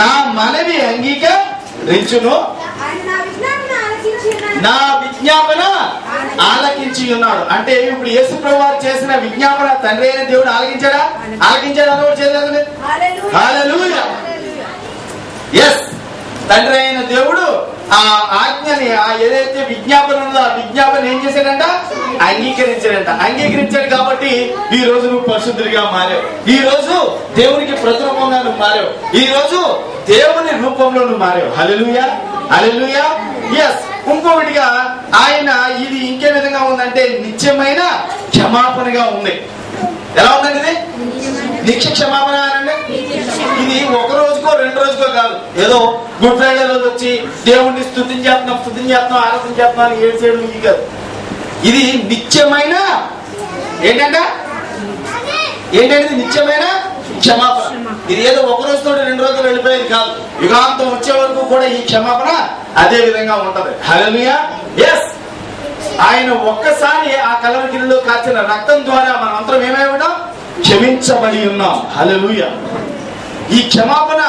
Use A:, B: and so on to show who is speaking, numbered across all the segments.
A: నా మనవి అంగీకరించును, నా విజ్ఞాపన ఆలకించి ఉన్నాడు. అంటే ఇప్పుడు యేసు ప్రభువు చేసిన విజ్ఞాపన తండ్రి అయిన దేవుడు ఆలకించాడా? ఆలకించాడు అన్నవాడు చేయలేదు. హల్లెలూయా. ఎస్, తండ్రి అయిన దేవుడు ఆ ఆజ్ఞని, ఆ ఏదైతే విజ్ఞాపన ఉందో ఆ విజ్ఞాపన ఏం చేశాడంట? అంగీకరించాడంట. అంగీకరించాడు కాబట్టి ఈ రోజు నువ్వు పరిశుద్ధుడిగా మారావు. ఈ రోజు దేవునికి ప్రతిరూపంగా నువ్వు మారావు. ఈ రోజు దేవుని రూపంలో నువ్వు మారావు. హల్లెలూయా, హల్లెలూయా. ఎస్, ఇంకొకటిగా ఆయన ఇది ఇంకే విధంగా ఉందంటే నిత్యమైన క్షమాపణగా ఉంది. ఎలా ఉందండి ఇది? నిత్య క్షమాపణ అనండి. ఇది ఒక రోజుకో రెండు రోజుకో కాదు, ఏదో గుడ్ ఫ్రైడే రోజు వచ్చి దేవుణ్ణి స్తుతించేస్తున్నాం ఆరాధన చేస్తున్నాం అని ఏడ్చేయడం ఇది కాదు. ఇది నిత్యమైన ఏంటంటే నిత్యమైన క్షమాపణ. ఇది ఏదో ఒక రోజుతో రెండు రోజులు వెళ్ళిపోయేది కాదు. యుగాంతం వచ్చే వరకు కూడా ఈ క్షమాపణ అదే విధంగా ఉంటది. హల్లెలూయా. ఎస్, ఆయన ఒక్కసారి ఆ కలవగిరిలో కాచిన రక్తం ద్వారా మనం అందరం ఏమైనా క్షమించబడి ఉన్నాం. హల్లెలూయా. ఈ క్షమాపణ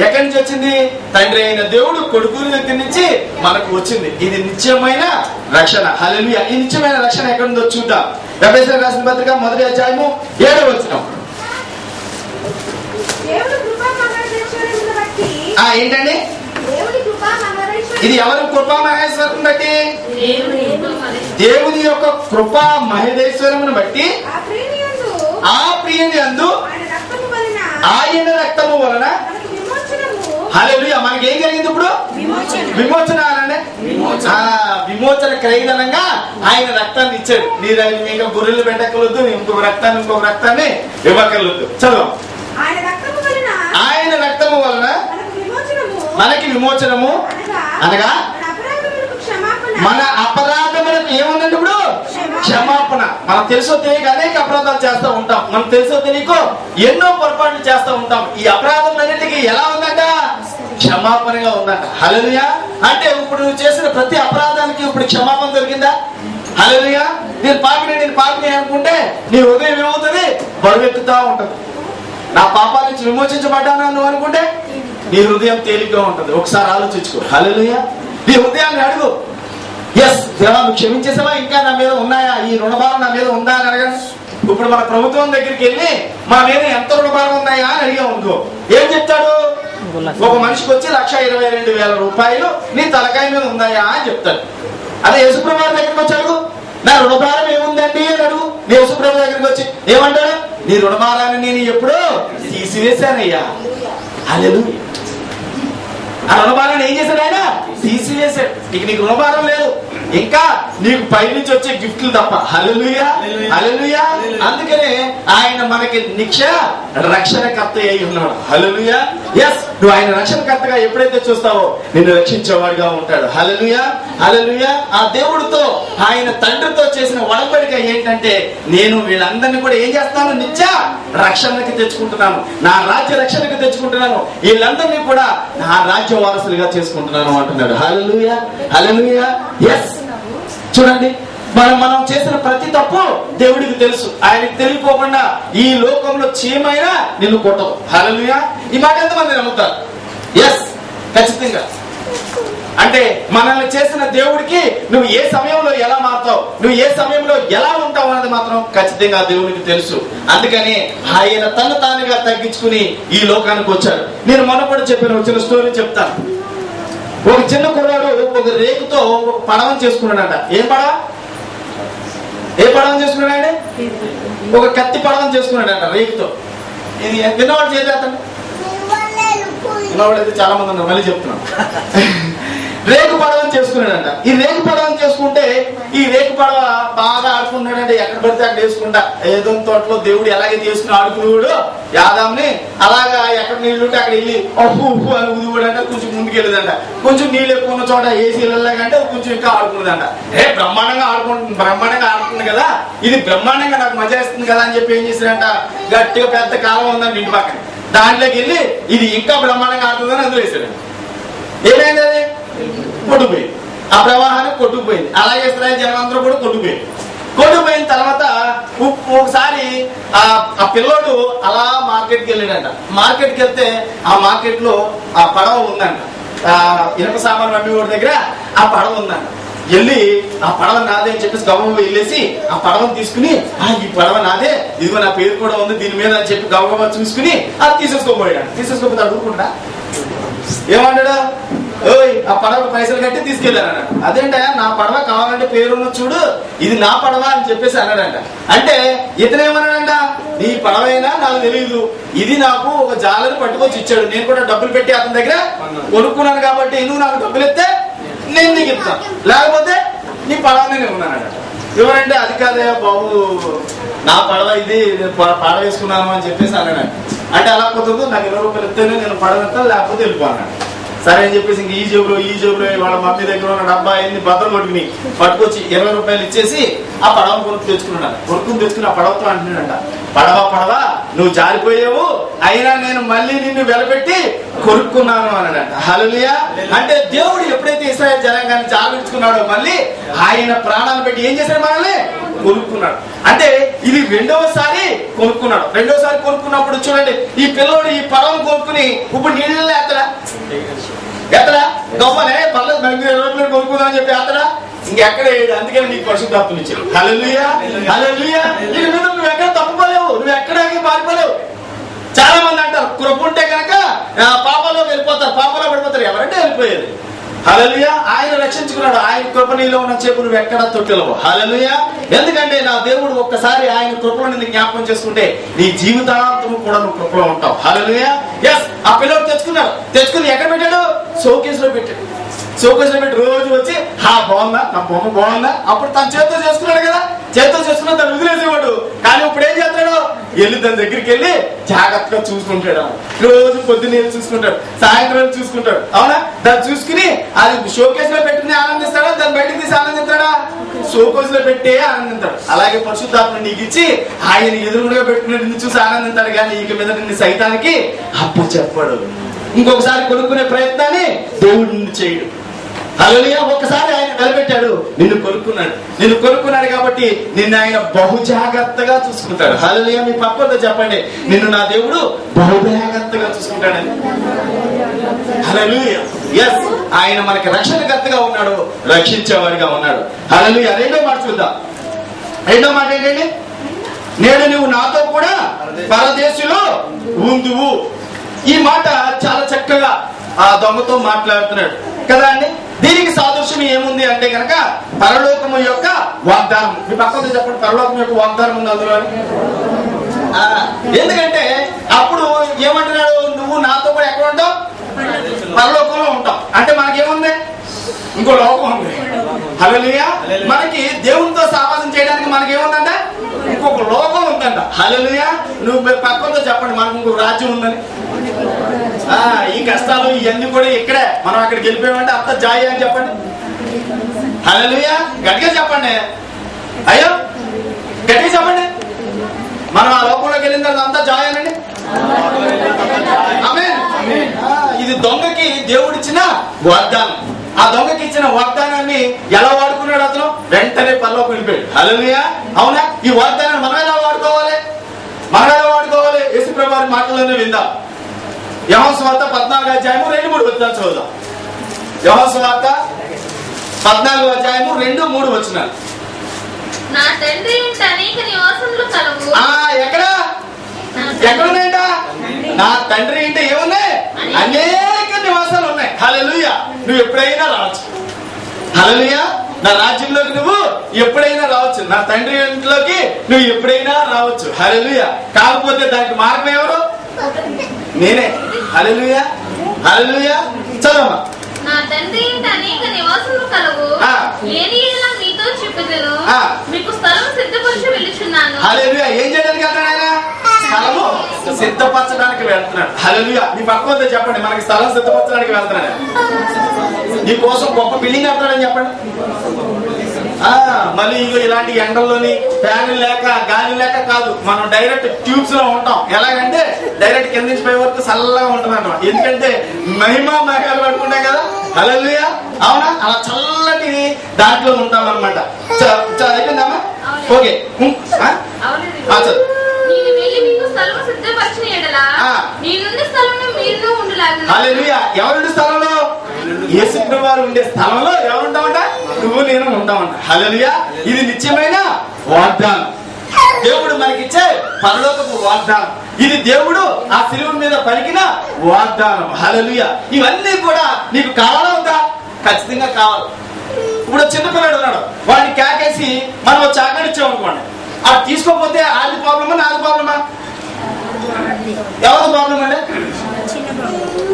A: ఎక్కడి నుంచి వచ్చింది? తండ్రి అయిన దేవుడు కొడుకుని దగ్గర నుంచి మనకు వచ్చింది. ఇది నిత్యమైన రక్షణ. హల్లెలూయా. ఈ నిత్యమైన రక్షణ ఎక్కడి నుంచో చూద్దాం. ఎఫెసీయులకు రాసిన పత్రిక 1వ అధ్యాయము 7వ వచనం. ఏంటండి ఇది? ఎవరు కృపా మహేశ్వరం బట్టి? దేవుని యొక్క కృపా మహేశ్వరమును బట్టి ఆ ప్రియుని యందు ఆయన రక్తము వలన. హల్లెలూయా. మనకి ఏం కలిగింది ఇప్పుడు? విమోచన అనండి. విమోచన క్రయధనంగా ఆయన రక్తాన్ని ఇచ్చాడు. మీరు ఇంకా గొర్రెలు పెట్టకూడదు, ఇంకొక రక్తాన్ని ఇవ్వకూడదు. చదువు. ఆయన రక్తము వలన మనకి విమోచనము అనగా మన అపరాధములకు ఏముందండి ఇప్పుడు? క్షమాపణ. మనం తెలుసో తెలియక అనేక అపరాధాలు చేస్తూ ఉంటాం. మనం తెలుసో తెలియకో ఎన్నో పొరపాట్లు చేస్తూ ఉంటాం. ఈ అపరాధములన్నిటికీ ఎలా ఉందంట? క్షమాపణగా ఉందంట. హల్లెలూయా. అంటే ఇప్పుడు నువ్వు చేసిన ప్రతి అపరాధానికి ఇప్పుడు క్షమాపణ దొరికిందా? హల్లెలూయా. నేను పాపిని అనుకుంటే నీ హృదయం ఏమవుతుంది? బరువెక్కుతా ఉంటుంది. నా పాపాల నుంచి విమోచించబడ్డాను నువ్వు అనుకుంటే నీ హృదయం తేలిగ్గా ఉంటుంది. ఒకసారి ఆలోచించుకో. హల్లెలూయా. నీ హృదయాన్ని అడుగు. ఎస్, దేవా నువ్వు క్షమించేసావా? ఇంకా నా మీద ఉన్నాయా? ఈ రుణభారం నా మీద ఉందా అని అడగండి. ఇప్పుడు మన ప్రభుత్వం దగ్గరికి వెళ్ళి మా మీద ఎంత రుణభారం ఉన్నాయా అని అడిగాం అనుకో, ఏం చెప్తాడు? ఒక మనిషికి వచ్చి 1,22,000 రూపాయలు నీ తలకాయ మీద ఉందాయా అని చెప్తాడు. అదే యేసుప్రభు దగ్గరికి వచ్చి అడుగు, నా రుణభారం ఏముందండి అని అడుగు. నీ యేసుప్రభు దగ్గరికి వచ్చి ఏమంటాడు? నీ రుణభారాన్ని నేను ఎప్పుడో తీసివేశానయ్యా. హల్లెలూయా. ఆ రుణభారాన్ని ఏం చేశాడు? ఆయన తీసివేశాడు. నీకు రుణభారం లేదు, ఇంకా నీకు పైనుంచి వచ్చే గిఫ్ట్లు తప్ప. హల్లెలూయా, హల్లెలూయా. అందుకనే ఆయన మనకి రక్షణకర్త అయి ఉన్నాడు. హల్లెలూయా. ఎస్, నువ్వు ఆయన రక్షణకర్తగా ఎప్పుడైతే చూస్తావో నిన్ను రక్షించేవాడుగా ఉంటాడు. హల్లెలూయా, హల్లెలూయా. ఆ దేవుడితో ఆయన తండ్రితో చేసిన ఒడంబడిక ఏంటంటే, నేను వీళ్ళందరినీ కూడా ఏం చేస్తాను? నిత్య రక్షణకి తెచ్చుకుంటున్నాను, నా రాజ్య రక్షణకి తెచ్చుకుంటున్నాను, వీళ్ళందరినీ కూడా నా రాజ్య వారసులుగా చేసుకుంటున్నాను అంటున్నాడు. హల్లెలూయా, హల్లెలూయా. ఎస్, చూడండి, మనం చేసిన ప్రతి తప్పు దేవుడికి తెలుసు. ఆయనకి తెలియకోకుండా ఈ లోకంలో చీమైనా నిన్ను కొట్టదు. హల్లెలూయా. ఈ మాట ఎంతమంది నమ్ముతారు? ఎస్, ఖచ్చితంగా. అంటే మనల్ని చేసిన దేవుడికి నువ్వు ఏ సమయంలో ఎలా మారుతావు, నువ్వు ఏ సమయంలో ఎలా ఉంటావు అన్నది మాత్రం ఖచ్చితంగా దేవునికి తెలుసు. అందుకని ఆయన తను తానుగా తగ్గించుకుని ఈ లోకానికి వచ్చాడు. నేను మొన్న కూడా చెప్పిన చిన్న స్టోరీ చెప్తాను. ఒక చిన్న కుర్రాడు ఒక రేకుతో ఒక పడవని చేసుకున్నాడట. ఏ పడవని చేసుకున్నాడండి? ఒక కత్తి పడవని చేసుకున్నాడట రేకుతో. ఇది విన్నవాడు చేద్దాం. విన్నవాడు అయితే చాలా మంది ఉన్నారు, మళ్ళీ చెప్తున్నాను. రేకు పడవని చేసుకున్నాడంట. ఈ రేకు పడవని చేసుకుంటే ఈ రేకు పడవ బాగా ఆడుకుంటాడంటే ఎక్కడ పడితే అక్కడ వేసుకుంటా. ఏదో తోటలో దేవుడు ఎలాగైతే చేసుకుని ఆడుకునేవాడు యాదాంని, అలాగా ఎక్కడ నీళ్లు ఉంటే అక్కడ వెళ్ళి ఉప్పు అని ఊదివాడంట. కొంచెం ముందుకు వెళ్ళదంట. కొంచెం నీళ్ళు ఎక్కువ ఉన్న చోట ఏసీ వెళ్ళాలంటే కొంచెం ఇంకా ఆడుకున్నదంట. బ్రహ్మాండంగా ఆడుతుంది కదా, ఇది బ్రహ్మాండంగా నాకు మజా ఇస్తుంది కదా అని చెప్పి ఏం చేశాడంట, గట్టిగా పెద్ద కాలం ఉందండి ఇంటి పక్కన, దాంట్లోకి వెళ్ళి ఇది ఇంకా బ్రహ్మాండంగా ఆడుతుందని అందులో వేసాడు. ఏమైంది? అది కొట్టుకుపోయింది. ఆ ప్రవాహానికి కొట్టుకుపోయింది. అలాగే ఇస్రాయేల్ జనం అందరూ కూడా కొట్టుకుపోయింది. కొట్టుకుపోయిన తర్వాత ఒకసారి ఆ పిల్లోడు అలా మార్కెట్కి వెళ్ళాడంట. మార్కెట్కి వెళ్తే ఆ మార్కెట్ లో ఆ పడవ ఉందంట. ఇనుప సామాన్ అమ్మి వాడి దగ్గర ఆ పడవ ఉందంట. వెళ్ళి ఆ పడవ నాదే అని చెప్పేసి గబగబా వెళ్ళేసి ఆ పడవను తీసుకుని ఈ పడవ నాదే, ఇదిగో నా పేరు కూడా ఉంది దీని మీద అని చెప్పి గబగబా చూసుకుని అది తీసేసుకోబోయాడు. తీసేసుకోపోతే అడుగుకుంటా ఏమన్నాడు, ఓయ్ ఆ పడవ పైసలు కట్టి తీసుకెళ్ళాను. అదేంటే నా పడవ కావాలంటే పేరున్న చూడు, ఇది నా పడవ అని చెప్పేసి అన్నాడంట. అంటే ఇతనేమన్నాడంట, నీ పడవైనా నాకు తెలియదు, ఇది నాకు ఒక జాలని పట్టుకొచ్చి ఇచ్చాడు, నేను కూడా డబ్బులు పెట్టి అతని దగ్గర కొనుక్కున్నాను కాబట్టి నువ్వు నాకు డబ్బులు ఇస్తే నేను నీకు ఇస్తాను, లేకపోతే నీ పడవనే నేను ఉన్నానంట. ఎవరంటే అది కాదే బాబు, నా పడవ ఇది పడవ వేసుకున్నాను అని చెప్పేసి అన్నాడంట. అంటే అలా పోతుందో నాకు 20 రూపాయలు ఇస్తేనే నేను పడవ ఇస్తాను, లేకపోతే వెళ్ళిపోన్నాడు. సరే అని చెప్పేసి ఇంక ఈ జేబులో వాళ్ళ మమ్మీ దగ్గర ఉన్న డబ్బా అయింది భద్రం కొట్టుకుని పట్టుకొచ్చి 20 రూపాయలు ఇచ్చేసి ఆ పడవను కొనుక్కు తెచ్చుకున్నాడు. కొనుక్కుని తెచ్చుకుని ఆ పడవతో అంటున్నాడంట, పడవ నువ్వు జారిపోయావు, అయినా నేను మళ్ళీ నిన్ను వెలపెట్టి కొనుక్కున్నాను అన్నాడంట. హల్లెలూయా. అంటే దేవుడు ఎప్పుడైతే ఇశ్రాయేలు జనాంగాన్ని జాగ్రత్తుకున్నాడో మళ్ళీ ఆయన ప్రాణాలు పెట్టి ఏం చేశాడు, మనల్ని కొనుక్కున్నాడు. అంటే ఇది రెండవసారి కొనుక్కున్నాడు. రెండోసారి కొనుక్కున్నప్పుడు చూడండి, ఈ పిల్లోడు ఈ పడవను కొనుక్కుని ఇప్పుడు నీళ్ళలో ఎత్తడా గొప్పనే పర్లేదు మనకి 20 రూపాయలు కొనుక్కుందామని చెప్పి ఎత్తడా ఇంకెక్కడ వేయడు. అందుకని నీకు పరిశుద్ధాత్మను ఇచ్చాడు. హల్లెలూయా హల్లెలూయా. దీని మీద నువ్వు ఎక్కడ తప్పుకోలేవు, నువ్వు ఎక్కడికి పారిపోలేవు. చాలా మంది అంటారు కృప ఉంటే కనుక పాపలో వెళ్ళిపోతారు, పాపలో పడిపోతారు. ఎవరంటే వెళ్ళిపోయేది. హల్లెలూయా. ఆయన రక్షించుకున్నాడు. ఆయన కృప నీలో ఉన్న చేపు నువ్వు ఎక్కడ తొట్టెలవు. హల్లెలూయా. ఎందుకంటే నా దేవుడు ఒక్కసారి ఆయన కృపలో నిన్ను జ్ఞాపకం చేసుకుంటే నీ జీవితాంతము కూడా నువ్వు కృపలో ఉంటావు. హల్లెలూయా. ఎస్. ఆ పిల్లలు తెచ్చుకుని ఎక్కడ పెట్టాడు, షోకేస్ లో పెట్టాడు. షోకేస్ లో పెట్టి రోజు వచ్చి బాగుందా, నా బొమ్మ బాగుందా, అప్పుడు తన చేతితో చేసుకున్నాడు కదా, చేతితో చేసుకున్నా తను వదిలేసేవాడు. కానీ ఇప్పుడు ఏం చేస్తాడు, వెళ్ళి దాని దగ్గరికి వెళ్ళి జాగ్రత్తగా చూసుకుంటాడు. రోజు పొద్దున్న చూసుకుంటాడు, సాయంత్రం చూసుకుంటాడు. అవునా, దాన్ని చూసుకుని అది షోకేస్ లో పెట్టుకుని ఆనందిస్తాడా, దాన్ని బయటకు తీసి ఆనందిస్తాడా, షోకేస్ లో పెట్టే ఆనందిస్తాడు. అలాగే పరిశుద్ధాత్మ నీకు ఇచ్చి ఆయన ఎదురుగా పెట్టుకుని నిన్ను చూసి ఆనందిస్తాడు. కానీ ఇక మీద నిన్ను సైతానికి అప్పు చెప్పాడు. ఇంకొకసారి కొనుక్కునే ప్రయత్నాన్ని దేవుడు నిన్ను చేయడు. హల్లెలూయా. ఒక్కసారి ఆయన నిలబెట్టాడు, నిన్ను కొనుక్కున్నాడు కాబట్టి నిన్ను ఆయన బహు జాగ్రత్తగా చూసుకుంటాడు. హల్లెలూయా. మీ పక్కతో చెప్పండి, నిన్ను నా దేవుడు బహు జాగ్రత్తగా చూసుకుంటాడని. హల్లెలూయా. ఎస్. ఆయన మనకి రక్షణకర్తగా ఉన్నాడు, రక్షించేవాడిగా ఉన్నాడు. హల్లెలూయా. రెండో మాట చూద్దాం. రెండో మాట ఏంటండి, నేడు నువ్వు నాతో కూడా పరదేశులో ఉందువు. ఈ మాట చాలా చక్కగా ఆ దొంగతో మాట్లాడుతున్నాడు కదా అండి. దీనికి సాదృశ్యం ఏముంది అంటే కనుక పరలోకము యొక్క వాగ్దానం. మీ పక్కన చెప్పండి, పరలోకం యొక్క వాగ్దానం ఉంది అందులో. ఎందుకంటే అప్పుడు ఏమంటున్నాడు, నువ్వు నాతో కూడా ఎక్కడ ఉంటావు, పరలోకంలో ఉంటావు. అంటే మనకేముంది, ఇంకో లోకం ఉంది. హల్లెలూయా. మనకి దేవునితో సహవాసం చేయడానికి మనకేముందంట, ఇంకొక లోకం ఉందంట. హల్లెలూయా. నువ్వు పక్కనతో చెప్పండి, మనకు ఇంకొక రాజ్యం ఉందని. ఈ కష్టాలు ఇవన్నీ కూడా ఇక్కడే, మనం అక్కడికి వెళ్ళిపోయామంటే అంత జాయి అని చెప్పండి. హల్లెలూయా. గట్టిగా చెప్పండి, అయ్యో గట్టిగా చెప్పండి. మనం ఆ లోకంలోకి వెళ్ళిన తర్వాత అంతా జాయి అనండి. ఆమేన్. ఇది దొంగకి దేవుడిచ్చిన వాగ్దానం. ఆ దొంగకి ఇచ్చిన వాగ్దానాన్ని ఎలా వాడుకున్నాడు అతను, వెంటనే పరలోకం వెళ్ళిపోయాడు. హల్లెలూయా. అవునా. ఈ వాగ్దానాన్ని మనం ఎలా వాడుకోవాలి, యేసు ప్రభువు మాటల్లోనే విందాం. యోహాను సువార్త 14వ అధ్యాయము 2-3 వచనాలు చదువుదాం. యోహాను సువార్త 14వ అధ్యాయము 2-3 వచనాలు.
B: నా తండ్రి ఇంట అనేక నివాసములు కలవు.
A: ఎక్కడున్నాయంట, నా తండ్రి ఇంట ఏమున్నాయి, అనేక నివాసాలు ఉన్నాయి. హల్లెలూయా. నువ్వు ఎప్పుడైనా రావచ్చు. హల్లెలూయా. నా రాజ్యంలోకి నువ్వు ఎప్పుడైనా రావచ్చు, నా తండ్రి ఇంట్లోకి నువ్వు ఎప్పుడైనా రావచ్చు. హల్లెలూయా. కాకపోతే దానికి మార్గం ఎవరు, నేనే. హల్లెలూయా హల్లెలూయా. చదవమ్మా.
B: నా తండ్రి ఇంట అనేక నివాసములు కలవు, ఏలీయనా మీతో చెప్పుదును, మీకు స్థలం సిద్ధపరచి వెళ్ళుచున్నాను.
A: హల్లెలూయా. ఏం చేయడానికి వెళ్తాడు ఆయన, స్థలము సిద్ధపరచడానికి వెళ్తున్నాడు. హల్లెలూయా. నీ పక్కన చెప్పండి, మనకి స్థలం సిద్ధపరచడానికి వెళ్తున్నాడు. నీ కోసం గొప్ప బిల్డింగ్ కడతాడని చెప్పండి. మళ్ళీ ఇలాంటి ఎండల్లోని ఫ్యాన్ లేక గాలి లేక కాదు, మనం డైరెక్ట్ ట్యూబ్స్ లో ఉంటాం. ఎలాగంటే డైరెక్ట్ కింద నుంచి పై వరకు చల్లగా ఉంటుంది అన్నమాట. ఎందుకంటే మహిమా మేఘాలు పట్టుకుంటాం కదా. హల్లెలూయా. అవునా. అలా చల్లటి దాంట్లో ఉంటాం అనమాట. అయిపోయిందమ్మా. ఓకే
B: అవును. నేను వెళ్ళి మీకు స్థలము సిద్ధపరిచిన యెడల నేనుండే స్థలంలో మీరు ఉండులాగున.
A: హల్లెలూయా. ఎవరుండే స్థలంలో? యేసుప్రభు వారు ఉండే స్థలంలో ఎవరు ఉంటామంట? నువ్వు నేను ఉంటామంట. హల్లెలూయా. ఇది నిత్యమైన వాగ్దానం, దేవుడు మనకిచ్చే పరలోకపు వాగ్దానం. ఇది దేవుడు ఆ శిలువ మీద పలికిన వాగ్దానం. హల్లెలూయా. ఇవన్నీ కూడా నీకు కావాలా ఉందా? ఖచ్చితంగా కావాలి. ఇప్పుడు చిన్నపిల్లడు ఉన్నాడు, వాడిని కేకేసి మనం చాకలి ఇచ్చాం అనుకోండి, అది తీసుకోకపోతే అది ప్రాబ్లమా నాది ప్రాబ్లమా? ఎవరిది ప్రాబ్లం అండి?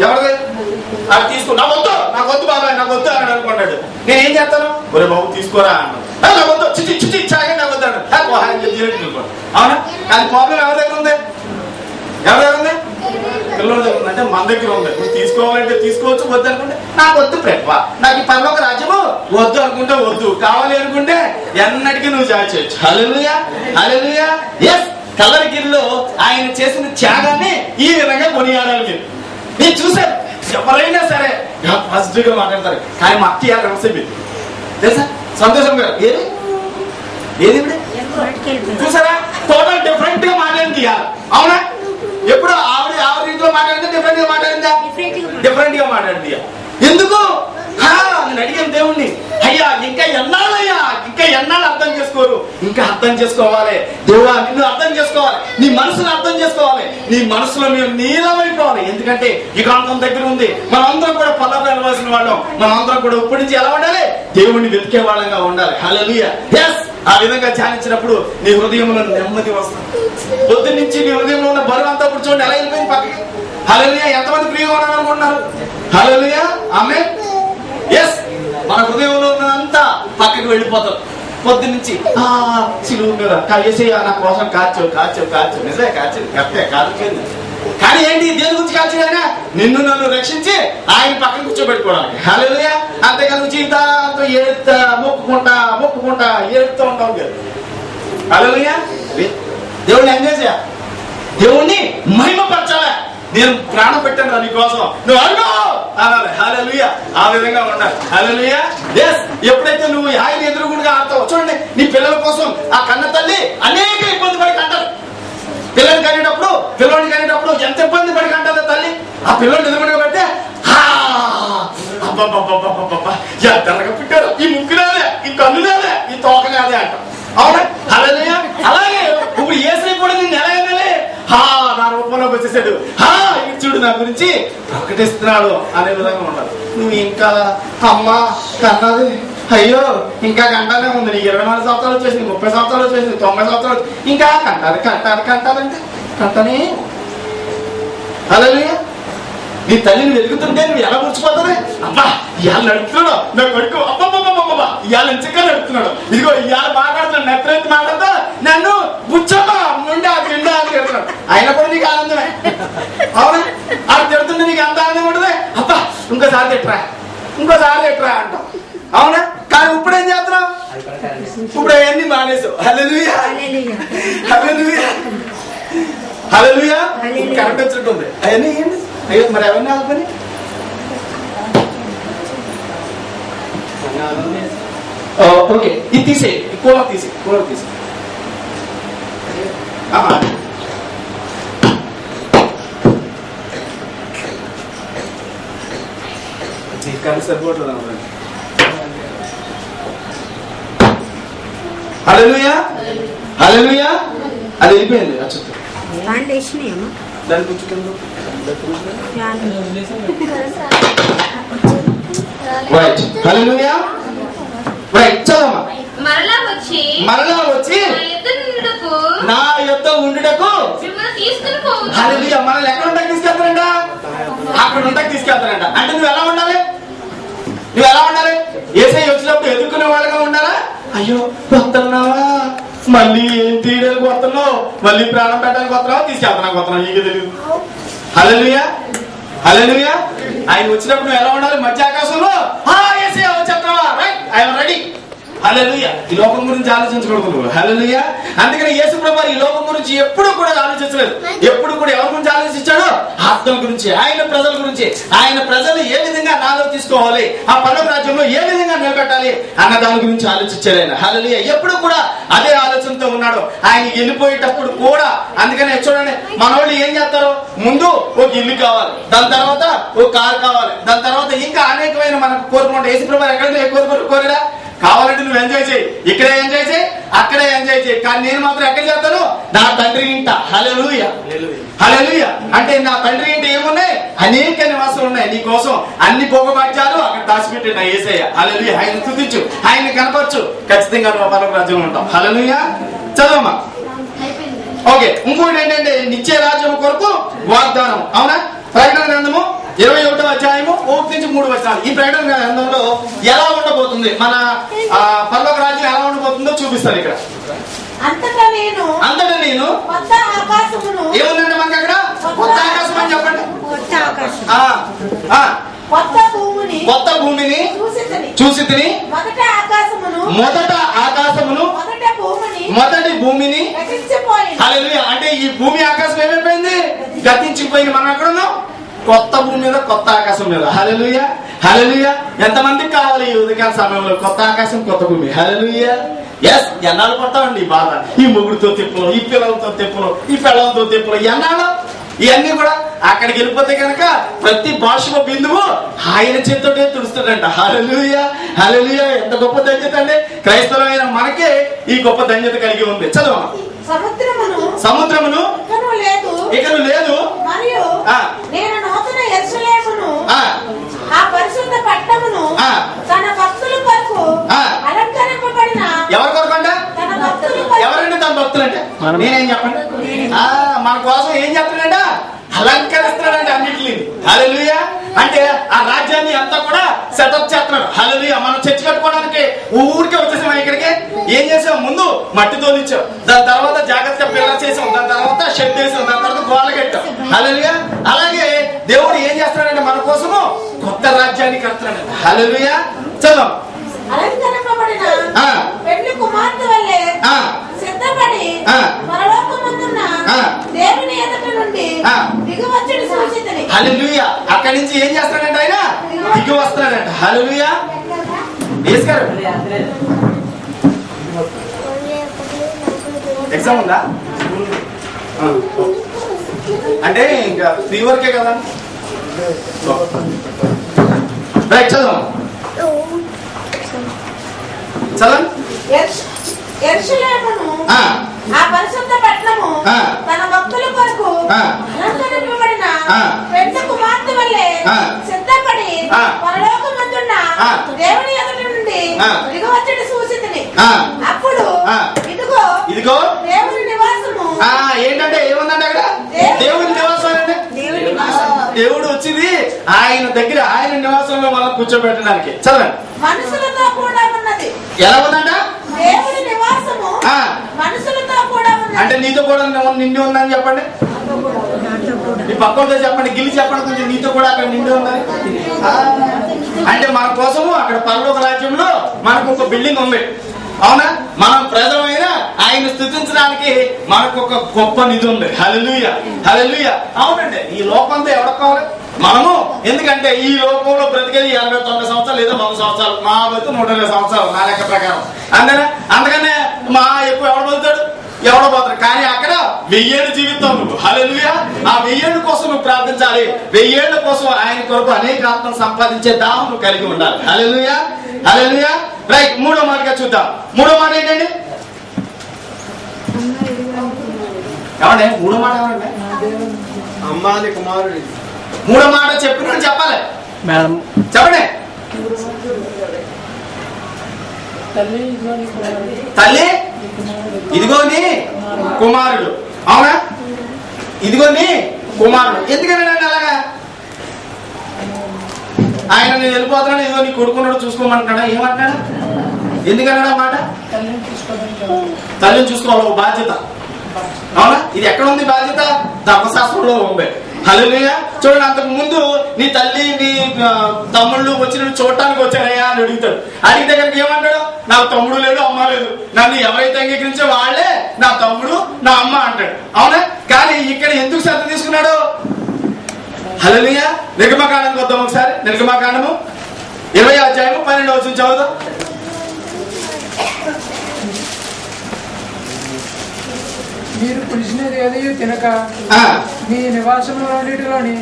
A: ఎవరిది? అది తీసుకో, నాకు వద్దు బాబాయ్, నాకు వద్దు అని అనుకుంటాడు. నేనేం చేస్తాను? ఒరే బాబు తీసుకోరా అన్నాడు. నాకు వద్దు, చిచ్చి చాగా నాకు వద్దాడు. అవునా? అది ప్రాబ్లం ఎవరి దగ్గర ఉంది? ఎవరి దగ్గర ఉంది? పిల్లల దగ్గర ఉంది. అంటే మన దగ్గర ఉంది. నువ్వు తీసుకోవాలంటే తీసుకోవచ్చు, వద్దు అనుకుంటే నాకు వద్దు ప్రేమ, నాకు ఈ పరలోక రాజ్యము వద్దు అనుకుంటే వద్దు, కావాలి అనుకుంటే ఎన్నటికీ నువ్వు చేయొచ్చు. హల్లెలూయా, హల్లెలూయా. ఎస్, కల్లరిగిరిలో ఆయన చేసిన త్యాగాన్ని ఈ విధంగా కొనియాడాలి. నేను చూసాను, ఎవరైనా సరే పాజిటివ్ గా మాట్లాడతారు, కానీ మా అక్క వ్యవసాయం తెలుసా? సంతోషం గారు ఏది చూసారా? టోటల్ డిఫరెంట్ గా మాట్లాడింది. అవునా? ఎప్పుడు ఆవిడ రీతిలో మాట్లాడిందా? డిఫరెంట్ గా మాట్లాడిందా? డిఫరెంట్ గా మాట్లాడింది. ఎందుకు? నేను అడిగాను దేవుణ్ణి, అయ్యా ఇంకా ఎన్నాళ్ళయ్యా, ఇంకా ఎన్నాళ్ళు అర్థం చేసుకోరు? ఇంకా అర్థం చేసుకోవాలి దేవుడా, నిన్ను అర్థం చేసుకోవాలి, నీ మనసును అర్థం చేసుకోవాలి, నీ మనసులో మేము నీలమైపోవాలి. ఎందుకంటే యుగాంతం దగ్గర ఉంది. మనందరం కూడా పల్లవి వెళ్ళవలసిన వాళ్ళం. మనందరం కూడా ఇప్పటి నుంచి ఎలా ఉండాలి? దేవుణ్ణి వెతికే వాళ్ళంగా ఉండాలి. హల్లెలూయా. ఎస్, ఆ విధంగా ధ్యానించినప్పుడు నీ హృదయంలో నెమ్మది వస్తుంది. పొద్దున్న నుంచి నీ హృదయంలో ఉన్న బరువు అంతా ఇప్పుడు చూడండి ఎలా వెళ్ళిపోయింది పక్కకి. హల్లెలూయా. ఎంతమంది ఫ్రీగా ఉన్నారని అనుకుంటున్నారు? హల్లెలూయా, ఆమేన్. ఎస్, మన హృదయంలో ఉన్నదంతా పక్కకి వెళ్ళిపోతారు. పొద్దు నుంచి సిలువ మీద యేసయ్యా నా కోసం కాచు నిజమే కాచు కరెక్టే కాదు. కానీ ఏంటి? దేని గురించి కాల్చాడైనా? నిన్ను నన్ను రక్షించి ఆయన పక్కన కూర్చోబెట్టుకోవడానికి. హల్లెలూయా. అంతేకాదు జీవితాంతో మొక్కుకుంటా ఏడుతూ ఉంటాం కదా. హల్లెలూయా. దేవుడిని ఎంజాయ్ చేయాలి, దేవుణ్ణి మహిమపరచాలి. నేను ప్రాణం పెట్టాను నీ కోసం, నువ్వు అడుగు అనాలి. హల్లెలూయా. ఆ విధంగా ఉండాలి. హల్లెలూయా. ఎస్, ఎప్పుడైతే నువ్వు ఆయన ఎదురుగుండగా ఆడతావు, చూడండి నీ పిల్లల కోసం ఆ కన్న తల్లి అనేక ఇబ్బంది పడి కంటారు. పిల్లల్ని కనేటప్పుడు ఎంత ఇబ్బంది పడి కంటారు తల్లి. ఆ పిల్లల్ని ఎదురుగుండగా పెడితే తెల్లగా పుట్టారు, ఈ ముక్కు రాలే, ఈ కన్ను రాలే, ఈ తోక రాలే అంట. అవునా? హల్లెలూయా. అలాగే ఇప్పుడు యేసయ్య కూడా నిన్ను ఎలా వినాలి? నా రూపంలోకి వచ్చేసాడు, చూడు నా గురించి ప్రకటిస్తున్నాడు అనే విధంగా ఉండాలి. నువ్వు ఇంకా అమ్మా కన్నది, అయ్యో ఇంకా కంటానే ఉంది, నీకు 24 సంవత్సరాలు వచ్చేసింది, 30 సంవత్సరాలు వచ్చేసింది, 90 సంవత్సరాలు ఇంకా కంటాదంటే కంటనే. హల్లెలూయా. నీ తల్లిని వెతుకుతుంటే నువ్వు ఎలా ముడిచిపోతుంది? అబ్బా ఇవాళ నడుపుతున్నాడు నా కొడుకు, అబ్బా ఇవాళ ఎంచగా నడుపుతున్నాడు, ఇదిగో ఇవాళ మాట్లాడుతున్నాడు, నెత్తరెత్తి మాట్లాడుతా నన్ను బుచ్చమ్మా నుండి అది నిండా అని తిడుతున్నాడు. అయినా కూడా నీకు ఆనందమే. అవునా? అది తిడుతుంటే నీకు ఎంత ఆనందం ఉంటుంది? అబ్బా ఇంకోసారి తిట్టరా అంటాం. అవునా? కానీ ఇప్పుడు ఏం చేస్తున్నావు? ఇప్పుడు అవన్నీ మానేసావు. హల్లెలూయా, హల్లెలూయా, హల్లెలూయా. కరెక్ట్ వచ్చినట్టుంది అవన్నీ ఏంటి? అయ్యో మరి ఎవరిని ఆదుకొని ఓకే ఇది తీసే, కూలర్ తీసి సరిపోవట్లేదు. హల్లెలూయా, హల్లెలూయా. అది వెళ్ళిపోయింది అచ్చుతో దాని కూర్చుందో రైట్. హల్లెలూయా. రైట్, చదవమ్మా.
B: మరలా వచ్చి
A: నా యొద్ద ఉండుటకు హల్లెలూయా. మనల్ని ఎక్కడ ఉంటాకి తీసుకెళ్తారంట? అక్కడ ఉంటాకి తీసుకెళ్తారంట. అంటే నువ్వు ఎలా ఉండాలి? యేసయ్య వచ్చినప్పుడు ఎదుర్కొనే వాళ్ళగా ఉండాలా? అయ్యో వస్తున్నావా, మళ్ళీ ఏం తీయడానికి వస్తున్నావు, మళ్ళీ ప్రాణం పెట్టడానికి వస్తున్నావా, తీసుకెళ్తున్నావు నీకు తెలియదు. హల్లెలూయా, హల్లెలూయా. ఆయన వచ్చినప్పుడు నువ్వు ఎలా ఉండాలి? మధ్య ఆకాశంలో యేసయ్య వచ్చేస్తున్నావా? Right, I'm ready. హల్లెలూయా. ఈ లోకం గురించి ఆలోచించకూడదు నువ్వు. హల్లెలూయా. అందుకని యేసు ప్రభువు ఈ లోకం గురించి ఎప్పుడు కూడా ఆలోచించలేదు. ఎప్పుడు కూడా ఎవరి గురించి ఆలోచించాడు? ఆత్మల గురించి, ఆయన ప్రజల గురించి. ఆయన ప్రజలు ఏ విధంగా నాలో తీసుకోవాలి, ఆ పరలోక రాజ్యంలో ఏ విధంగా నిలబెట్టాలి అన్న దాని గురించి ఆలోచించాడు ఆయన. హల్లెలూయా. ఎప్పుడు కూడా అదే ఆలోచనతో ఉన్నాడు. ఆయన వెళ్ళిపోయేటప్పుడు కూడా. అందుకనే చూడండి, మన వాళ్ళు ఏం చేస్తారు? ముందు ఒక ఇల్లు కావాలి, దాని తర్వాత ఒక కారు కావాలి, దాని తర్వాత ఇంకా అనేకమైన మనకు కోరుకుంటాం. యేసు ప్రభువు ఎక్కడ కోరిడా? కావాలంటే నువ్వు ఎంజాయ్ చేయి, ఇక్కడే ఎంజాయ్ చేయి, అక్కడే ఎంజాయ్ చేయి, కానీ నేను మాత్రం ఎక్కడ చేస్తాను? నా తండ్రి ఇంట. హల్లెలూయా. హల్లెలూయా. అంటే నా తండ్రి ఇంట ఏమున్నాయి? అనేక నివాసాలు ఉన్నాయి. నీ కోసం అన్ని భోగభాగ్యాలు అక్కడ దాచిపెట్టి నా యేసయ్య. హల్లెలూయా. ఆయన స్తుతించు, ఆయన కనపరచు, ఖచ్చితంగా నువ్వు పరలోక రాజ్యంలో ఉంటావు. హల్లెలూయా. చదవమ్మా. ఓకే, ఇంకోటి ఏంటంటే నిత్య రాజ్యం కొరకు వాగ్దానం. అవునా? ప్రకటన గ్రంథము 21వ అధ్యాయము 1-3 వచనాలు. ఈ ప్రకటన గ్రంథంలో ఎలా ఉండబోతుంది, మన పరలోక రాజ్యం ఎలా ఉండబోతుందో చూపిస్తాను ఇక్కడ.
B: అంతటా నేను
A: ఏముందండి మనకి అక్కడ? కొత్త ఆకాశం అని చెప్పండి. కొత్త భూమిని చూసి తిని, మొదట ఆకాశమును మొదటి భూమిని. హల్లెలూయా. అంటే ఈ భూమి ఆకాశం ఏమైపోయింది? గతించిపోయింది. మనం ఎక్కడ ఉన్నాం? కొత్త భూమి మీద, కొత్త ఆకాశం మీద. హల్లెలూయా. హల్లెలూయా. ఎంతమందికి కావాలి ఈ ఉదయకాల సమయంలో కొత్త ఆకాశం, కొత్త భూమి? హల్లెలూయా. ఎస్. ఎన్నాళ్ళు పడతామండి ఈ బాధ? ఈ మొగుడితో తిప్పులు, ఈ పిల్లలతో తిప్పులు, ఈ పిల్లలతో తిప్పులు, ఎన్నాళ్ళు? ఇవన్నీ కూడా అక్కడికి వెళ్ళిపోతే కనుక ప్రతి బాష్ప బిందువు ఆయన చేతితోటే తుడుస్తాడంట. హల్లెలూయా. హల్లెలూయా. ఎంత గొప్ప ధన్యత అండి! క్రైస్తవులైన మనకే ఈ గొప్ప ధన్యత కలిగి ఉంది. చదువు. సముద్రమును ఇకను లేదు,
B: మరియు నేను నూతన యెరూషలేమును ఆ పరిశుద్ధ పట్టణమును తన భక్తుల కొరకు అలంకరింపబడిన.
A: ఎవరి కొరకు అంట?
B: తన భక్తుల కొరకు.
A: ఎవరండి తన భక్తులు అంటే? నేనేం చెప్పండి? మన కోసం ఏం చెప్తున్నాడంట? అలంకరిస్తున్నాడంటే అన్నిటిని. హల్లెలూయా. అంటే ఆ రాజ్యాన్ని అంతా కూడా సెటప్ చేస్తున్నాడు. హల్లెలూయా. మనం చర్చ కట్టుకోవడానికి ఊరికే వచ్చేసాం. ఇక్కడికి ఏం చేసాం? ముందు మట్టి తోలిచ్చాం, దాని తర్వాత జాగ్రత్తగా పిల్లలు చేసాం, దాని తర్వాత షెడ్ వేసాం, దాని తర్వాత గోడ కట్టాం. హల్లెలూయా. అలాగే దేవుడు ఏం చేస్తున్నాడంటే మన కోసము కొత్త రాజ్యాన్ని కడుతున్నాడు. హల్లెలూయా. చదువు.
B: అలంకరింపబడిన పెళ్లి కుమార్తె వలె సిద్ధపడి పరలోకమందున్న దేవుని ఎదుట నుండి దిగివచ్చుడు సూచితని.
A: హల్లెలూయా. అక్కడి నుంచి ఏం చేస్తాడంట? ఆయన దిగి వస్తున్నాడంట. హల్లెలూయా. ఎగ్జామ్ ఉందా? అంటే ఇంకా 3 వరకే కదా. రైట్. చదువు.
B: యెరూషలేమును ఆ పరిశుద్ధ పట్టణము తన భక్తుల కొరకు అలంకరింపబడిన పెద్ద కుమార్తె వలె సిద్ధపడి పరలోకమందున్న దేవుని ఎదుట నుండి దిగవచ్చుడు సూచితిని. అప్పుడు ఇదిగో దేవుని నివాసము.
A: ఏంటంటే ఏముందంటే అక్కడ? దేవుని నివాసం అండి. దేవుడు వచ్చింది ఆయన దగ్గర, ఆయన నివాసంలో మనం కూర్చోబెట్టడానికి. చదవండి.
B: మనుషులతో కూడా ఉన్నది.
A: ఎలా ఉందంట?
B: దేవుని నివాసము మనుషులతో కూడా ఉన్నది.
A: అంటే నీతో కూడా నిండి ఉందని చెప్పండి. మీ పక్కతో చెప్పండి, గిల్లి చెప్పండి కొంచెం. నీతో కూడా అక్కడ నిండి ఉందని. అంటే మన కోసము అక్కడ పరలోక రాజ్యంలో మనకు ఒక బిల్డింగ్ ఉంది. అవునా? మనం ప్రజలమైన ఆయన స్తుతించడానికి మనకు ఒక గొప్ప నిధి ఉంది. హల్లెలూయా. హల్లెలూయా. అవునండి. ఈ లోకంతో ఎవరికి కావాలి? మనము. ఎందుకంటే ఈ లోకంలో బ్రతికేది 89 సంవత్సరాలు లేదా 100 సంవత్సరాలు. మా బతుకు 120 సంవత్సరాలు నా లెక్క ప్రకారం. అందుకనే మా ఎక్కువ ఎవడు బతుకుతాడు? ఎవడో పోతాడు. కానీ అక్కడ 1000 ఏళ్ళ జీవితం నువ్వు. హల్లెలూయా. ఆ 1000 ఏళ్ళ కోసం నువ్వు ప్రార్థించాలి. 1000 ఏళ్ళ కోసం ఆయన కొరకు అనేక ఆత్మను సంపాదించే దాహం నువ్వు కలిగి ఉండాలి. హల్లెలూయా. హల్లెలూయా. రైట్. 3వ మాటగా చూద్దాం. 3వ మాట ఏంటండి? ఏమండి 3వ మాట ఏమండి? అమ్మాది కుమారుడు. 3వ మాట చెప్పినట్టు చెప్పాలి మేడం. చెప్పండి. తల్లి ఇదిగోని కుమారుడు. అవునా? ఇదిగోని కుమారుడు. ఎందుకనండి అలాగా? ఆయన నేను వెళ్ళిపోతున్నాను, ఇదిగో నీ కొడుకున్నాడు చూసుకోమంటున్నాడా? ఏమంటున్నాడు? ఎందుకన్నాడు ఆ మాట? తల్లిని చూసుకోవాలి, బాధ్యత. అవునా? ఇది ఎక్కడ ఉంది బాధ్యత? ధర్మశాస్త్రంలో ఉంది. హల్లెలూయా. చూడండి, అంతకు ముందు నీ తల్లి నీ తమ్ముళ్ళు వచ్చి నువ్వు చూడటానికి వచ్చారయ్యా అని అడుగుతాడు. అడిగితే కనుక ఏమంటాడు? నాకు తమ్ముడు లేదు, అమ్మ లేదు, నన్ను ఎవరైతే అంగీకరించే వాళ్ళే నా తమ్ముడు నా అమ్మ అంటాడు. అవునా? కానీ ఇక్కడ ఎందుకు శ్రద్ధ తీసుకున్నాడు? హల్లెలూయా. నిర్గమకాండానికి వద్దాం ఒకసారి. నిర్గమకాండము 20వ అధ్యాయము 12వ వచనం చదువుదాం.
C: మీరు పులిసినది ఏది తినక మీ నివాసములన్నిటిలోని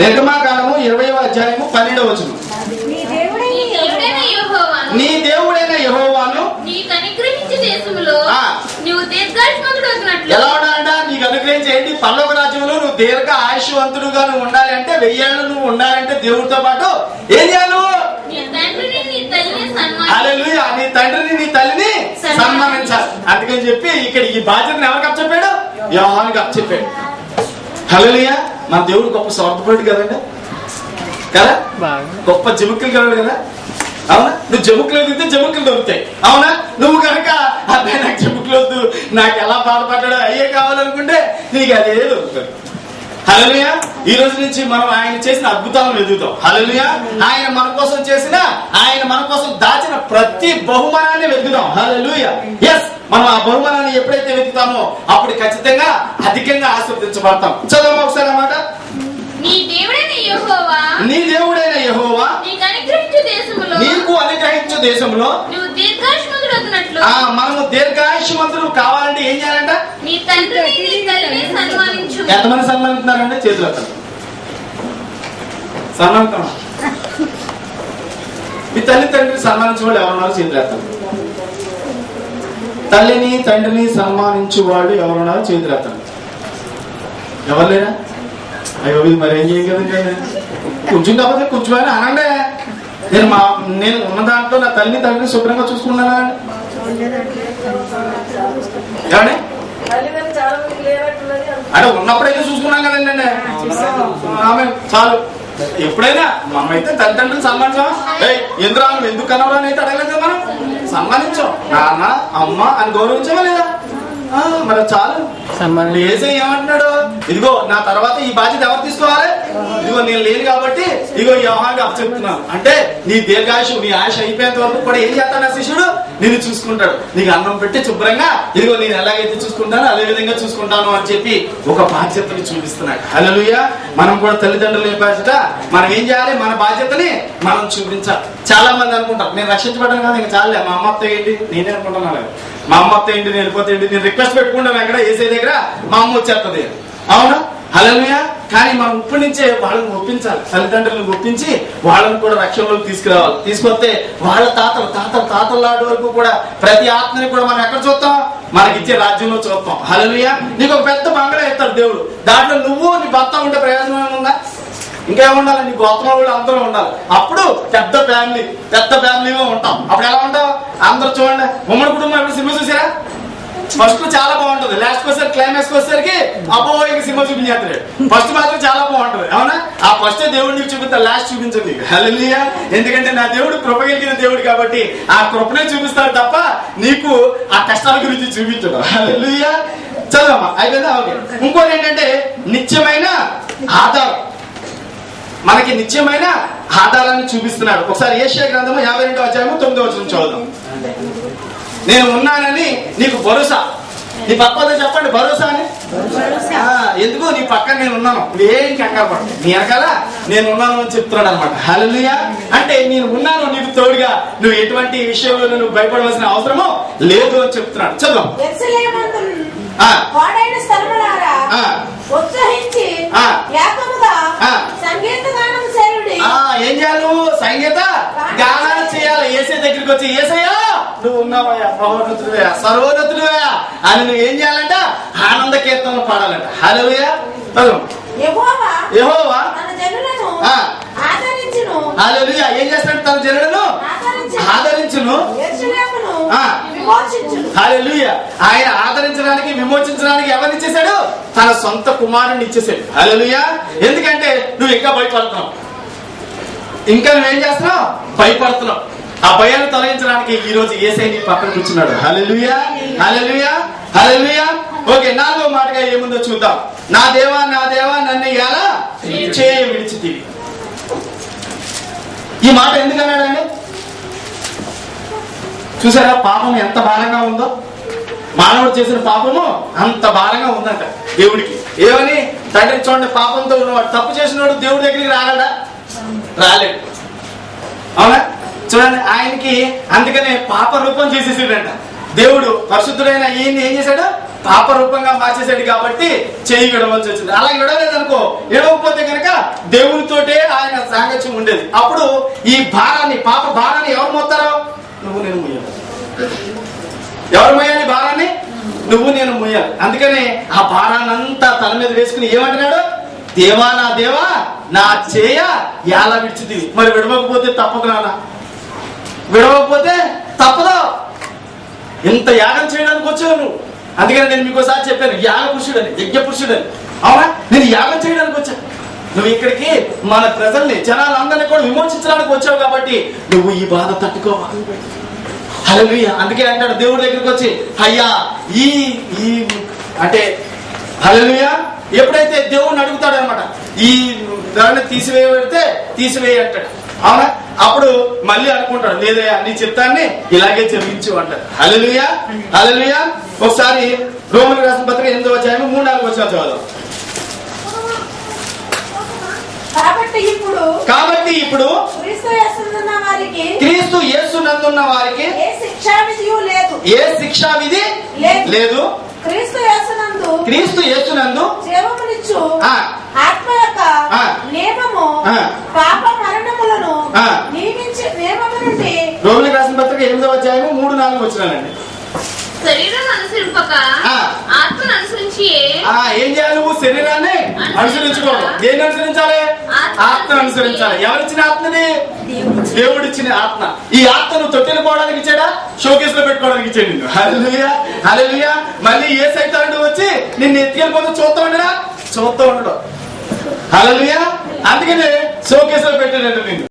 A: నిర్గమకాండము 20వ అధ్యాయము 12వ వచనం.
B: నీ దేవుడైన యెహోవాను
A: నీకు అనుగ్రహించే దేశములో
B: నీవు దీర్ఘాయుష్మంతుడు అవుతున్నట్లు.
A: ఎలా ఉండాలంట? నీకు అనుగ్రహించి ఏంటి? పరలోక రాజ్యంలో నువ్వు దీర్ఘ ఆయుష్వంతుడుగా నువ్వు ఉండాలి అంటే, 1000 ఏళ్ళు నువ్వు ఉండాలంటే దేవుడితో పాటు ఏం చేయాలి? హల్లెలూయా. నీ తండ్రిని నీ తల్లిని సన్మానించాలి. అందుకని చెప్పి ఇక్కడ ఈ బాధ్యతను ఎవరికి అప్పచెప్పాడు? యోహానుకి అప్పచెప్పాడు. హల్లెలూయా. మన దేవుడు గొప్ప స్వార్థపరుడు కదండి, కదా? గొప్ప జముక్కులు కలడు కదా. అవునా? నువ్వు జముకులు ఎదిగితే జముకులు దొరుకుతాయి. అవునా? నువ్వు కనుక అబ్బాయి నాకు జముకులు వద్దు, నాకు ఎలా బాధపడ్డాడో అయ్యే కావాలనుకుంటే నీకు అదే దొరుకుతుంది. హల్లెలూయా. ఈ రోజు నుంచి మనం ఆయన చేసిన అద్భుతాలను వెతుకుతాం. హల్లెలూయా. ఆయన మన కోసం చేసిన, ఆయన మన కోసం దాచిన ప్రతి బహుమానాన్ని వెతుకుతాం. హల్లెలూయా. ఎస్, మనం ఆ బహుమానాన్ని ఎప్పుడైతే వెతుకుతామో అప్పుడు ఖచ్చితంగా అధికంగా ఆశీర్వదించబడతాం. చదవమా ఒకసారి అన్నమాట.
B: నీ దేవుడైన యెహోవా
A: నీకు అనుగ్రహించు దేశంలో
B: నువ్వు దీర్ఘాయుష్మంతుడు అవుతున్నట్లు.
A: మనము దీర్ఘాయుష్మంతులు కావాలంటే ఏం చేయాలంట?
B: నీ తండ్రిని నీ తల్లిని సన్మానించు.
A: ఎంతమంది సన్మానిస్తున్నారంటే చేతులు ఎత్తండి. సన్మానిస్తాం. మీ తల్లి తండ్రిని సన్మానించే వాళ్ళు ఎవరున్నారు? చేతులు ఎత్తండి. తల్లిని తండ్రిని సన్మానించు వాళ్ళు ఎవరున్నారు? చేతులు ఎత్తండి. ఎవరు లేరా? అయ్యో ఇది మరి ఏం చేయగలండి? కొంచెం కాకపోతే కొంచెమైనా అనండి. నేను ఉన్న దాంట్లో నా తల్లిని తండ్రిని శుభ్రంగా చూసుకున్నానా? ఏమండి అంటే ఉన్నప్పుడైతే చూసుకున్నాం కదండి. ఆమె చాలు. ఎప్పుడైనా మమ్మయితే తల్లిదండ్రులు సన్మానించాం. ఎందుకు ఎందుకు కనవరా అయితే అడగలేదు కదా. మనం సన్మానించాం. నాన్న అమ్మ అని గౌరవించామా లేదా? మరి చాలు. ఏసై ఏమంటున్నాడు? ఇదిగో నా తర్వాత ఈ బాధ్యత ఎవరు తీసుకోవాలి? ఇదిగో నేను లేను కాబట్టి ఇదిగో యోహానుకి అప్పచెప్తున్నాను. అంటే నీ దీర్ఘాయుషు, నీ ఆయుష అయిపోయేంత వరకు కూడా ఏం చేస్తాడు ఆ శిష్యుడు? నిన్ను చూసుకుంటాడు. నీకు అన్నం పెట్టి శుభ్రంగా ఇదిగో నేను ఎలాగైతే చూసుకుంటానో అదే విధంగా చూసుకుంటాను అని చెప్పి ఒక బాధ్యతని చూపిస్తున్నాడు. హల్లెలూయా. మనం కూడా తల్లిదండ్రులు బాధ్యత మనం ఏం చేయాలి? మన బాధ్యతని మనం చూపించాలి. చాలా మంది అనుకుంటారు నేను రక్షించబడ్డాను కదా, ఇంకా చాలే, మా అమ్మతో ఏంటి, నేనే అనుకుంటున్నాను. మా అమ్మతో ఏంటి, నేను వెళ్ళిపోతే ఏంటి, నేను రిక్వెస్ట్ పెట్టుకుంటాను ఎక్కడ ఏసే దగ్గర, మా అమ్మ వచ్చేస్తుంది. అవునా? హల్లెలూయా. కానీ మనం ఇప్పటి నుంచే వాళ్ళని ఒప్పించాలి. తల్లిదండ్రులను ఒప్పించి వాళ్ళని కూడా రక్షణలోకి తీసుకురావాలి. తీసుకొస్తే వాళ్ళ తాతల నాటి వరకు కూడా ప్రతి ఆత్మని కూడా మనం ఎక్కడ చూస్తాం? మనకిచ్చే రాజ్యంలో చూస్తాం. హల్లెలూయా. నీకు ఒక పెద్ద బంగళా ఇస్తాడు దేవుడు. దాంట్లో నువ్వు నీ భర్త ఉంటే ప్రయోజనం ఉందా? ఇంకా ఏముండాలి? నీ గోత్రం వాళ్ళు అందరూ ఉండాలి. అప్పుడు పెద్ద ఫ్యామిలీగా ఉంటాం. అప్పుడు ఎలా ఉంటావు? అందరూ చూడండి, ఉమ్మడి కుటుంబం ఎప్పుడు సినిమా చూసారా? ఫస్ట్ చాలా బాగుంటది, లాస్ట్ వచ్చేసరికి క్లైమాక్స్ వచ్చేసరికి అబ్బో ఇంక సినిమా చూపించేస్తాడు. ఫస్ట్ మాత్రం చాలా బాగుంటది. అవునా? ఆ ఫస్ట్ దేవుడు నీకు చూపిస్తా, లాస్ట్ చూపించండి. హల్లెలూయా. ఎందుకంటే నా దేవుడు కృప కలిగిన దేవుడు కాబట్టి ఆ కృపనే చూపిస్తాడు తప్ప నీకు ఆ కష్టాల గురించి చూపించడు. హల్లెలూయా. చదవమ్మా, అయిపోయిందా? ఓకే. ఇంకోటి ఏంటంటే నిత్యమైన ఆధారం. మనకి నిత్యమైన ఆధారాన్ని చూపిస్తున్నాడు. ఒకసారి యెషయా గ్రంథము 52వ అధ్యాయము 9వ వచనం చదువుదాం. నేను ఉన్నానని నీకు భరోసా. నీ పక్కతో చెప్పండి భరోసా అని. ఎందుకు? నీ పక్కన నేను ఉన్నాను, ఏం కంగారు పడ, నీ వెనకాల నేను ఉన్నాను అని చెప్తున్నాడు అనమాట. హల్లెలూయా. అంటే నేను ఉన్నాను నీకు తోడుగా, నువ్వు ఎటువంటి విషయంలో నువ్వు భయపడవలసిన అవసరము లేదు అని చెప్తున్నాడు. చదువు. ఏం చేయాలి? సంగీత గానాలు చేయాలి. ఏసే దగ్గరికి వచ్చి ఏసయ్యా నువ్వు ఉన్నావయ్యా, మహోన్నతుడివయ్యా, సర్వోన్నతుడివయ్యా అని నువ్వు ఏం చేయాలంట? ఆనంద కీర్తనలు పాడాలంట. హల్లెలూయా. యెహోవా హల్లెలూయా ఏం చేస్తాడు? తన జనులను ఆదరించును. హల్లెలూయా. ఆయన ఆదరించడానికి విమోచించడానికి ఎవరిని ఇచ్చేసాడు? తన సొంత కుమారుని ఇచ్చేసాడు. హల్లెలూయా. ఎందుకంటే నువ్వు ఇంకా భయపడుతున్నావు, ఇంకా నువ్వేం చేస్తున్నావు? భయపడుతున్నావు. ఆ భయాన్ని తొలగించడానికి ఈ రోజు యేసయ్య నీ పక్కన కూర్చున్నాడు. హల్లెలూయా. హల్లెలూయా. హల్లెలూయా. ఓకే, 4వ మాటగా ఏముందో చూద్దాం. నా దేవా నన్ను ఎలా చేయ విడిచితివి. ఈ మాట ఎందుకు అన్నాడండి? చూసారా పాపం ఎంత భారంగా ఉందో. మానవుడు చేసిన పాపము అంత భారంగా ఉందంట దేవుడికి. ఏమని? తండ్రి చూడండి, పాపంతో ఉన్నవాడు, తప్పు చేసినవాడు దేవుడి దగ్గరికి రాగలడా? రాలేడు. అవునా? చూడండి, ఆయనకి అందుకనే పాప రూపం చేసేసాడంట దేవుడు. పరిశుద్ధుడైన ఈయన్ని ఏం చేశాడు? పాప రూపంగా మార్చేశాడు. కాబట్టి చెయ్యి విడవలసి వచ్చింది. అలా విడవలేదనుకో, విడవకపోతే కనుక దేవునితోటే ఆయన సాంగత్యం ఉండేది. అప్పుడు ఈ భారాన్ని, పాప భారాన్ని ఎవరు మోస్తారో? నువ్వు నేను మోయాలి. ఎవరు మోయాలి భారాన్ని? నువ్వు నేను మోయాలి. అందుకనే ఆ భారాన్ని అంతా తన మీద వేసుకుని ఏమంటున్నాడు? దేవా నా చేయ ఎలా విడిచితివి. మరి విడవకపోతే తప్పదు నాన్న, విడవకపోతే తప్పదు. ఇంత యాగం చేయడానికి వచ్చావు నువ్వు. అందుకని నేను మీకోసారి చెప్పాను, యాగ పురుషుడని, యజ్ఞ పురుషుడని. అవునా? నేను యాగం చేయడానికి వచ్చాను. నువ్వు ఇక్కడికి మన ప్రజల్ని, జనాలందరినీ కూడా విమోచించడానికి వచ్చావు. కాబట్టి నువ్వు ఈ బాధ తట్టుకోవాలి. హల్లెలూయా. అందుకే అంటాడు దేవుడి దగ్గరికి వచ్చి, అయ్యా ఈ అంటే హల్లెలూయా. ఎప్పుడైతే దేవుడిని అడుగుతాడు అనమాట, ఈ దాన్ని తీసివేయబడితే తీసివేయ అంటాడు. అవునా? అప్పుడు మళ్ళీ అనుకుంటాడు, లేదయ్యా నీ చిత్తాన్ని ఇలాగే జరిగించు అంటాడు. హల్లెలూయా. ఒకసారి రోమన్ రాసిన పత్రిక 8వ అధ్యాయం 3-4 వచనాలు చదువుదాం. కాబట్టి ఇప్పుడు క్రీస్తు యేసునందున్న వారికి ఏ శిక్షా విధి లేదు. క్రీస్తు యేసునందు
D: జీవమునిచ్చు ఆత్మ యొక్క నియమము పాప మరణములను నియమము నుండి.
A: రోమన్ రాసిన పత్రిక 8వ అధ్యాయం 3-4 వచనాలండి.
B: శరీరం అనుసరింపక ఆత్మను అనుసరించి
A: ఏం చేయాలి? నువ్వు శరీరాన్ని అనుసరించుకోవడం. దేన్ని అనుసరించాలి? ఆత్మను అనుసరించాలి. ఎవరిచ్చిన ఆత్మని? దేవుడిచ్చిన ఆత్మ. ఈ ఆత్మను తొట్టెలు పోవడానికి ఇచ్చాడా? షోకేస్ లో పెట్టుకోవడానికి ఇచ్చాడు నిన్ను. హల్లెలూయా. మళ్ళీ ఏ సైతానుడు వచ్చి నిన్ను ఎత్తుకెళ్ళిపోతే చూస్తూ ఉండడం. హల్లెలూయా. అందుకనే షోకేస్ లో పెట్టాడంట నిన్ను.